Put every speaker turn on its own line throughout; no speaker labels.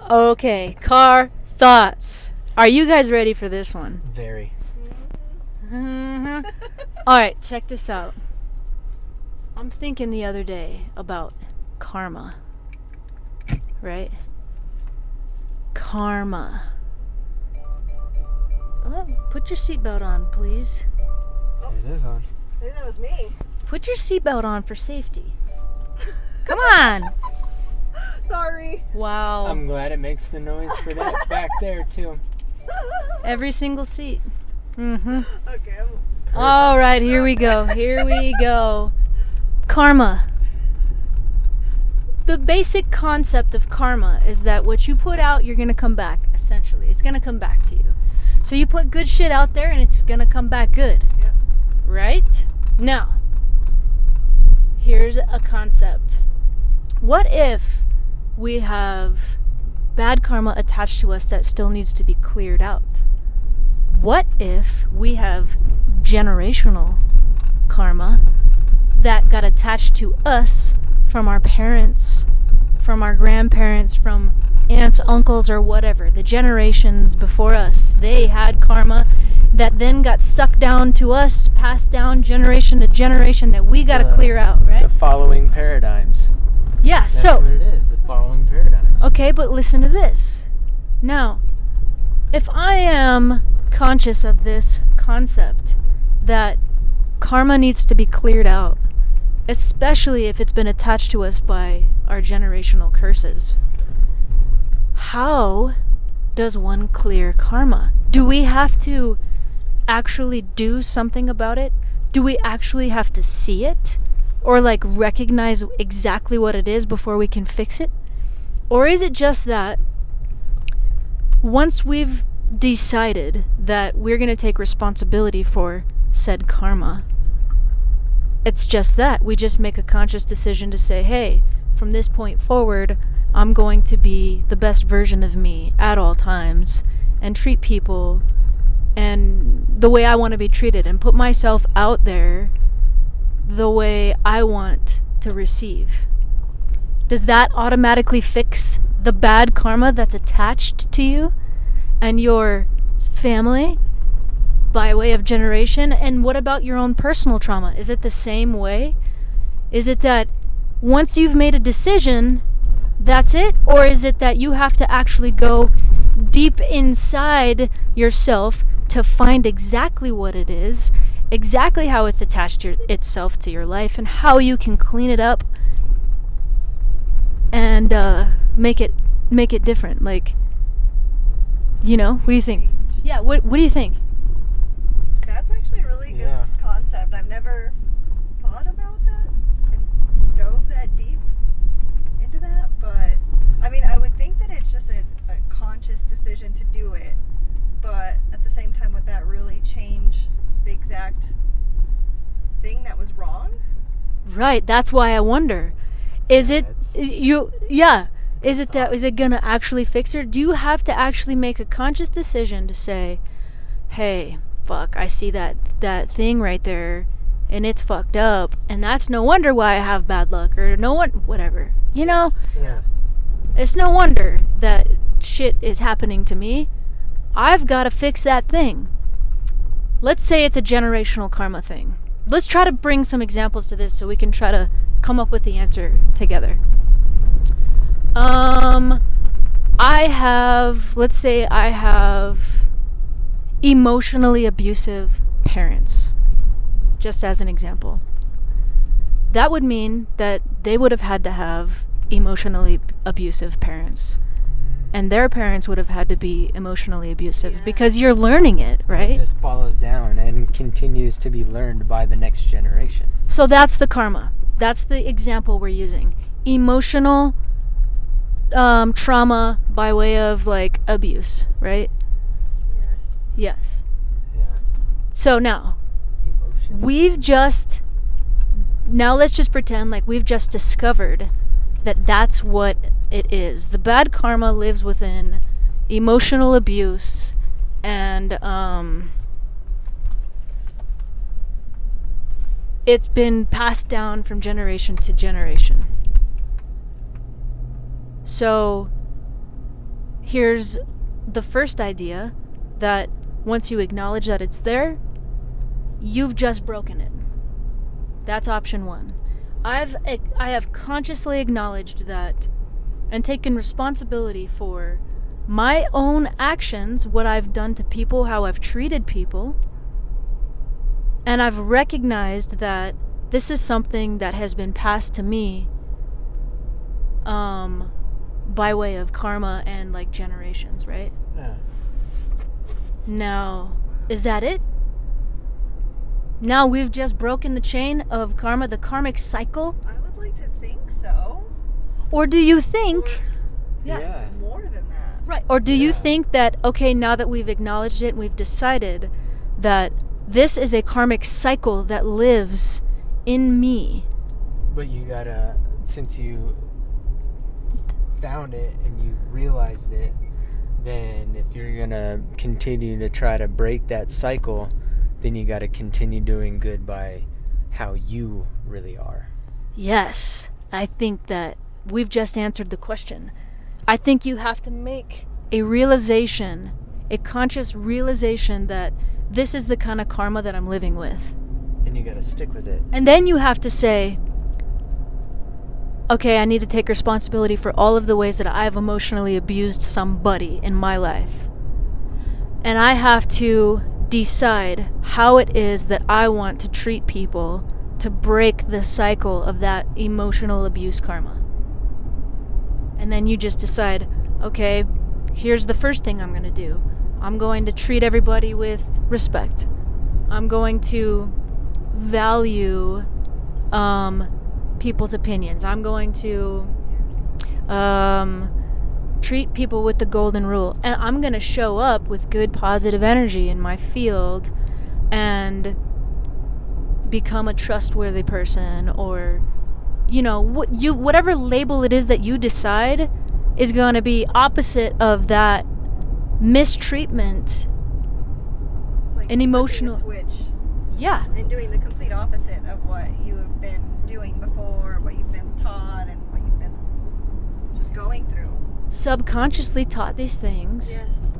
Okay, car thoughts. Are you guys ready for this one?
Very.
All right, check this out. I'm thinking the other day about karma, right? Karma. Oh, put your seatbelt on, please.
It is on.
Maybe that was me.
Put your seatbelt on for safety. Come on.
Sorry.
Wow.
I'm glad it makes the noise for that back there too.
Every single seat.
Okay.
All right, here we go. Here we go. Karma. The basic concept of karma is that what you put out, you're going to come back, essentially. It's going to come back to you. So you put good shit out there and it's going to come back good.
Yep.
Right? Now, here's a concept. What if we have bad karma attached to us that still needs to be cleared out? What if we have generational karma that got attached to us from our parents, from our grandparents, from aunts, uncles, or whatever, the generations before us? They had karma that then got stuck down to us, passed down generation to generation that we got to clear out, right?
The following paradigms.
Yeah,
That's
so
what it is, the following paradigms.
okay, but listen to this. Now, if I am conscious of this concept that karma needs to be cleared out, especially if it's been attached to us by our generational curses, how does one clear karma? Do we have to actually do something about it? Do we actually have to see it? Or like recognize exactly what it is before we can fix it? Or is it just that once we've decided that we're going to take responsibility for said karma, it's just that we just make a conscious decision to say, hey, from this point forward, I'm going to be the best version of me at all times and treat people and the way I want to be treated and put myself out there the way I want to receive. Does that automatically fix the bad karma that's attached to you and your family by way of generation? And what about your own personal trauma? Is it the same way? Is it that once you've made a decision, that's it? Or is it that you have to actually go deep inside yourself to find exactly what it is, exactly how it's attached itself to your life, and how you can clean it up and make it different? Like, you know, what do you think? Yeah, what do you think?
That's actually a really good concept. I've never thought about that and dove that deep into that, but I mean, I would think that it's just a conscious decision to do it, but at the same time, would that really change the exact thing that was wrong?
Right, that's why I wonder. Is it is it gonna actually fix it? Do you have to actually make a conscious decision to say, hey, fuck, I see that thing right there and it's fucked up, and that's no wonder why I have bad luck, or whatever, you know?
Yeah.
It's no wonder that shit is happening to me. I've got to fix that thing. Let's say it's a generational karma thing. Let's try to bring some examples to this so we can try to come up with the answer together. Let's say I have emotionally abusive parents, just as an example. That would mean that they would have had to have emotionally abusive parents, and their parents would have had to be emotionally abusive, because you're learning it, right?
It just follows down and continues to be learned by the next generation.
So that's the karma. That's the example we're using. Emotional trauma by way of like abuse, right? Yes.
Yeah.
So now,
Emotion.
let's just pretend like we've just discovered that that's what it is. The bad karma lives within emotional abuse, and it's been passed down from generation to generation. So here's the first idea, that once you acknowledge that it's there, you've just broken it. That's option one. I have consciously acknowledged that and taken responsibility for my own actions, what I've done to people, how I've treated people. And I've recognized that this is something that has been passed to me by way of karma and like generations, right?
Yeah.
Now, is that it? Now we've just broken the chain of karma, the karmic cycle?
I would like to think so.
Or do you think...
It's more than that.
Right. Or do you think that, okay, now that we've acknowledged it and we've decided that this is a karmic cycle that lives in me?
But you gotta, since you found it and you realized it, then if you're gonna continue to try to break that cycle, then you gotta continue doing good by how you really are.
Yes. I think that we've just answered the question. I think you have to make a realization, a conscious realization that this is the kind of karma that I'm living with.
And you gotta stick with it.
And then you have to say, okay, I need to take responsibility for all of the ways that I've emotionally abused somebody in my life. And I have to decide how it is that I want to treat people to break the cycle of that emotional abuse karma. And then you just decide, okay, here's the first thing I'm going to do. I'm going to treat everybody with respect. I'm going to value people's opinions. I'm going to treat people with the golden rule. And I'm going to show up with good, positive energy in my field and become a trustworthy person, or, you know, whatever label it is that you decide is going to be opposite of that mistreatment.
It's like
an emotional
switch.
Yeah.
And doing the complete opposite of what you have been doing before, what you've been taught, and what you've been just going through.
Subconsciously taught these things.
Yes.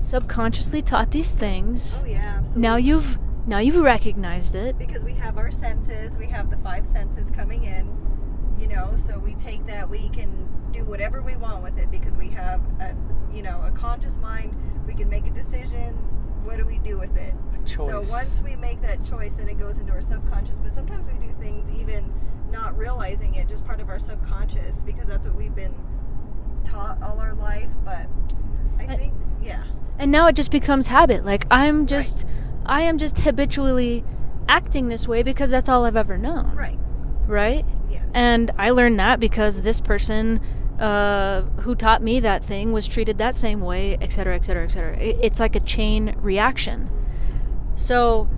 Subconsciously taught these things.
Oh yeah, absolutely.
Now you've recognized it.
Because we have our senses, we have the 5 senses coming in, you know, so we take that, we can do whatever we want with it because we have a conscious mind. We can make a decision. What do we do with it?
Choice.
So once we make that choice, then it goes into our subconscious. But sometimes we do things even not realizing it, just part of our subconscious, because that's what we've been taught all our life. But I think, yeah.
And now it just becomes habit. Like I am just habitually acting this way because that's all I've ever known.
Right.
Right?
Yeah.
And I learned that because this person who taught me that thing was treated that same way, et cetera, et cetera, et cetera. It's like a chain reaction. So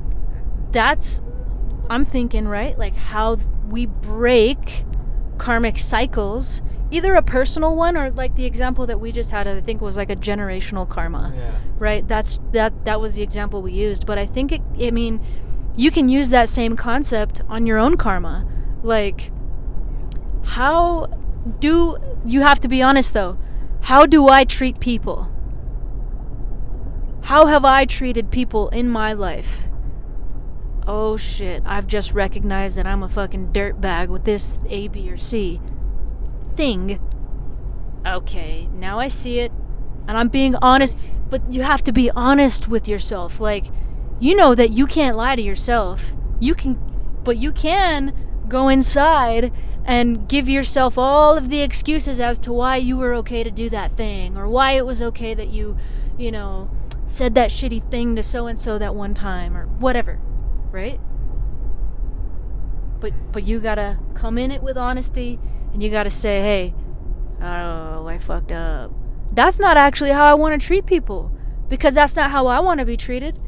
I'm thinking, right? Like how we break karmic cycles, either a personal one or like the example that we just had, I think was like a generational karma.
Yeah.
Right? That was the example we used. But I think you can use that same concept on your own karma. Like, you have to be honest though. How do I treat people? How have I treated people in my life? Oh shit, I've just recognized that I'm a fucking dirtbag with this A, B, or C thing. Okay, now I see it, and I'm being honest, but you have to be honest with yourself. Like, you know that you can't lie to yourself. You can go inside and give yourself all of the excuses as to why you were okay to do that thing, or why it was okay that you said that shitty thing to so-and-so that one time, or whatever, right? But you gotta come in it with honesty, and you gotta say, hey, oh, I fucked up. That's not actually how I want to treat people, because that's not how I want to be treated.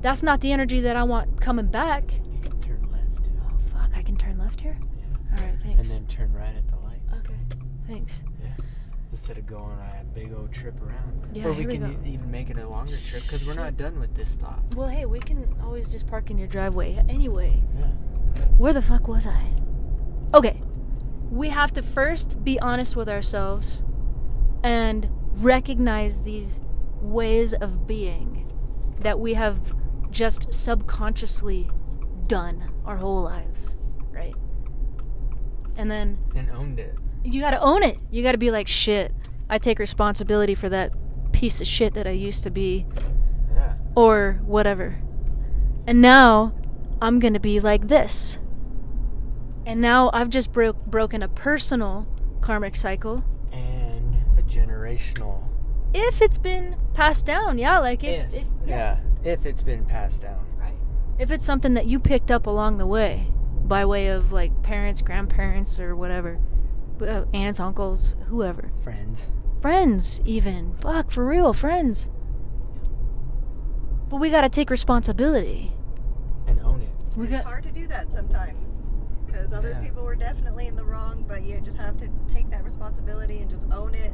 That's not the energy that I want coming back.
You can turn left too.
Oh, fuck, I can turn left here?
Yeah.
Alright, thanks.
And then turn right at the light.
Okay, thanks.
Yeah. Instead of going on a big old trip around.
Yeah,
or
here we
we can
go.
Even make it a longer trip, because we're not done with this thought.
Well, hey, we can always just park in your driveway. Anyway,
Yeah.
where the fuck was I? Okay. We have to first be honest with ourselves and recognize these ways of being that we have just subconsciously done our whole lives, right? And then
owned it.
You gotta own it. You gotta be like, shit, I take responsibility for that piece of shit that I used to be.
Yeah.
Or whatever. And now I'm gonna be like this. And now I've just broken a personal karmic cycle.
And a generational.
If it's been passed down, yeah, like if
it's been passed down.
Right. If it's something that you picked up along the way, by way of like parents, grandparents, or whatever, aunts, uncles, whoever. Friends, even. Fuck, for real, friends. But we gotta take responsibility.
And own it.
It's hard to do that sometimes. Because other people were definitely in the wrong, but you just have to take that responsibility and just own it.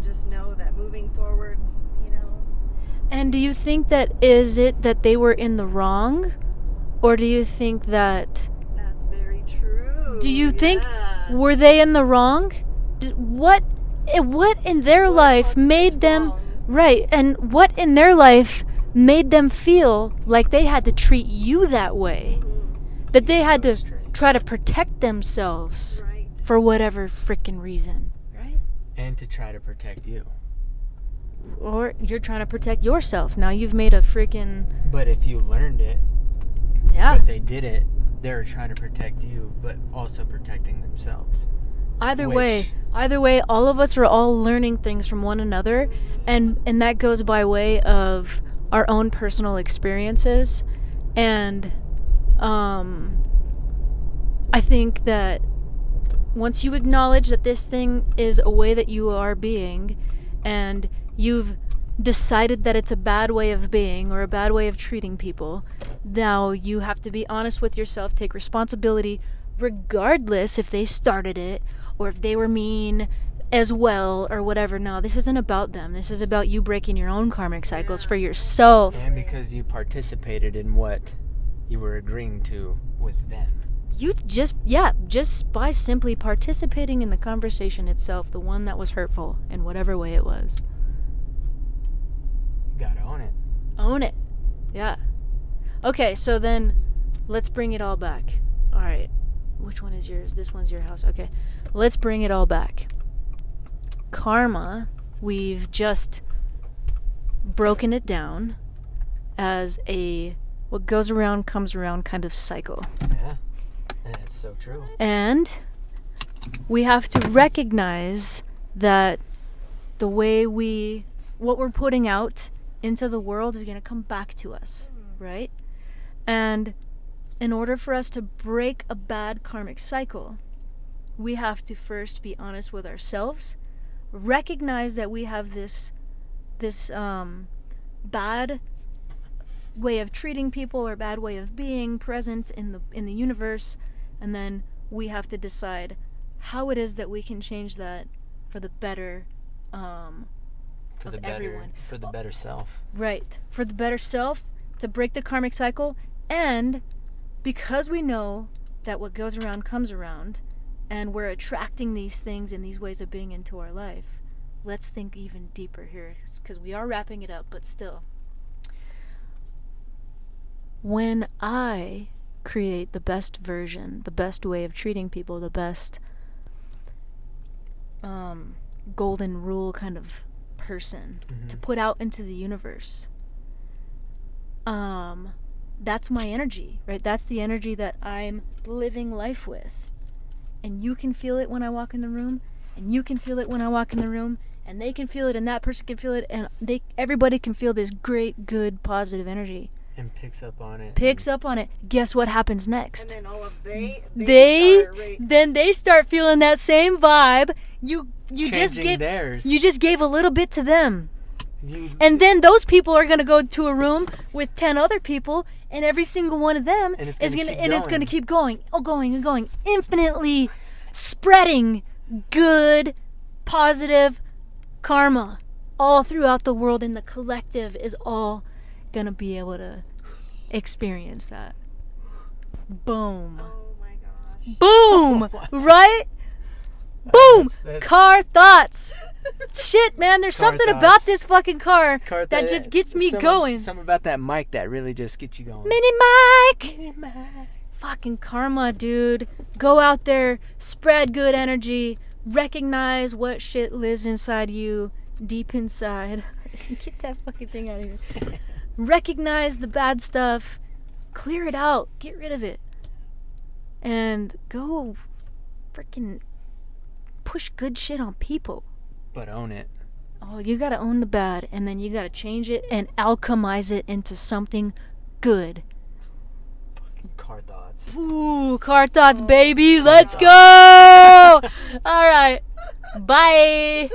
Just know that moving forward, you know.
And do you think that is it that they were in the wrong? Or do you think that...
That's very true.
Do you think... Were they in the wrong? What in their life made them...
Wrong?
Right, and what in their life made them feel like they had to treat you that way?
Mm-hmm.
That they had to try to protect themselves for whatever freaking reason.
And to try to protect you.
Or you're trying to protect yourself. Now you've made a freaking...
But if you learned it, but they did it, they were trying to protect you, but also protecting themselves.
Either way, all of us are all learning things from one another, and that goes by way of our own personal experiences. And I think that once you acknowledge that this thing is a way that you are being, and you've decided that it's a bad way of being or a bad way of treating people, now you have to be honest with yourself, take responsibility, regardless if they started it or if they were mean as well or whatever. No, this isn't about them. This is about you breaking your own karmic cycles for yourself.
And because you participated in what you were agreeing to with them.
You just by simply participating in the conversation itself, the one that was hurtful in whatever way it was.
You gotta own it.
Own it. Yeah. Okay, so then let's bring it all back. All right. Which one is yours? This one's your house. Okay. Let's bring it all back. Karma, we've just broken it down as a what goes around comes around kind of cycle.
Yeah. That's so true.
And we have to recognize that the way what we're putting out into the world is going to come back to us, right? And in order for us to break a bad karmic cycle, we have to first be honest with ourselves, recognize that we have this bad way of treating people or bad way of being present in the universe, and then we have to decide how it is that we can change that for the better everyone.
For the better self.
Right. For the better self, to break the karmic cycle, and because we know that what goes around comes around, and we're attracting these things and these ways of being into our life, let's think even deeper here, because we are wrapping it up, but still. When I create the best version, the best way of treating people, the best golden rule kind of person to put out into the universe, that's my energy, right? That's the energy that I'm living life with. And you can feel it when I walk in the room, and you can feel it when I walk in the room, and they can feel it, and that person can feel it, and everybody can feel this great, good, positive energy.
And picks up on it.
Guess what happens next?
And then all of they
start feeling that same vibe. You just gave a little bit to them. And then those people are going to go to a room with 10 other people, and every single one of them is going to keep going, infinitely spreading good, positive karma all throughout the world, and the collective is all going to be able to experience that. Boom.
Oh my gosh.
Boom. Right? Boom. Car thoughts. Shit, man, there's
Car
something
thoughts.
about this fucking car
Car
that
thought-
just gets me
something-
going.
Something about that mic that really just gets you going.
Mini Mike!
Mini mic.
Fucking karma, dude. Go out there, spread good energy, recognize what shit lives inside you, deep inside. Get that fucking thing out of here. Recognize the bad stuff, clear it out, get rid of it, and go freaking push good shit on people.
But own it.
Oh, you gotta own the bad, and then you gotta change it and alchemize it into something good.
Car thoughts.
Ooh, car thoughts, baby. Let's go. All right. Bye.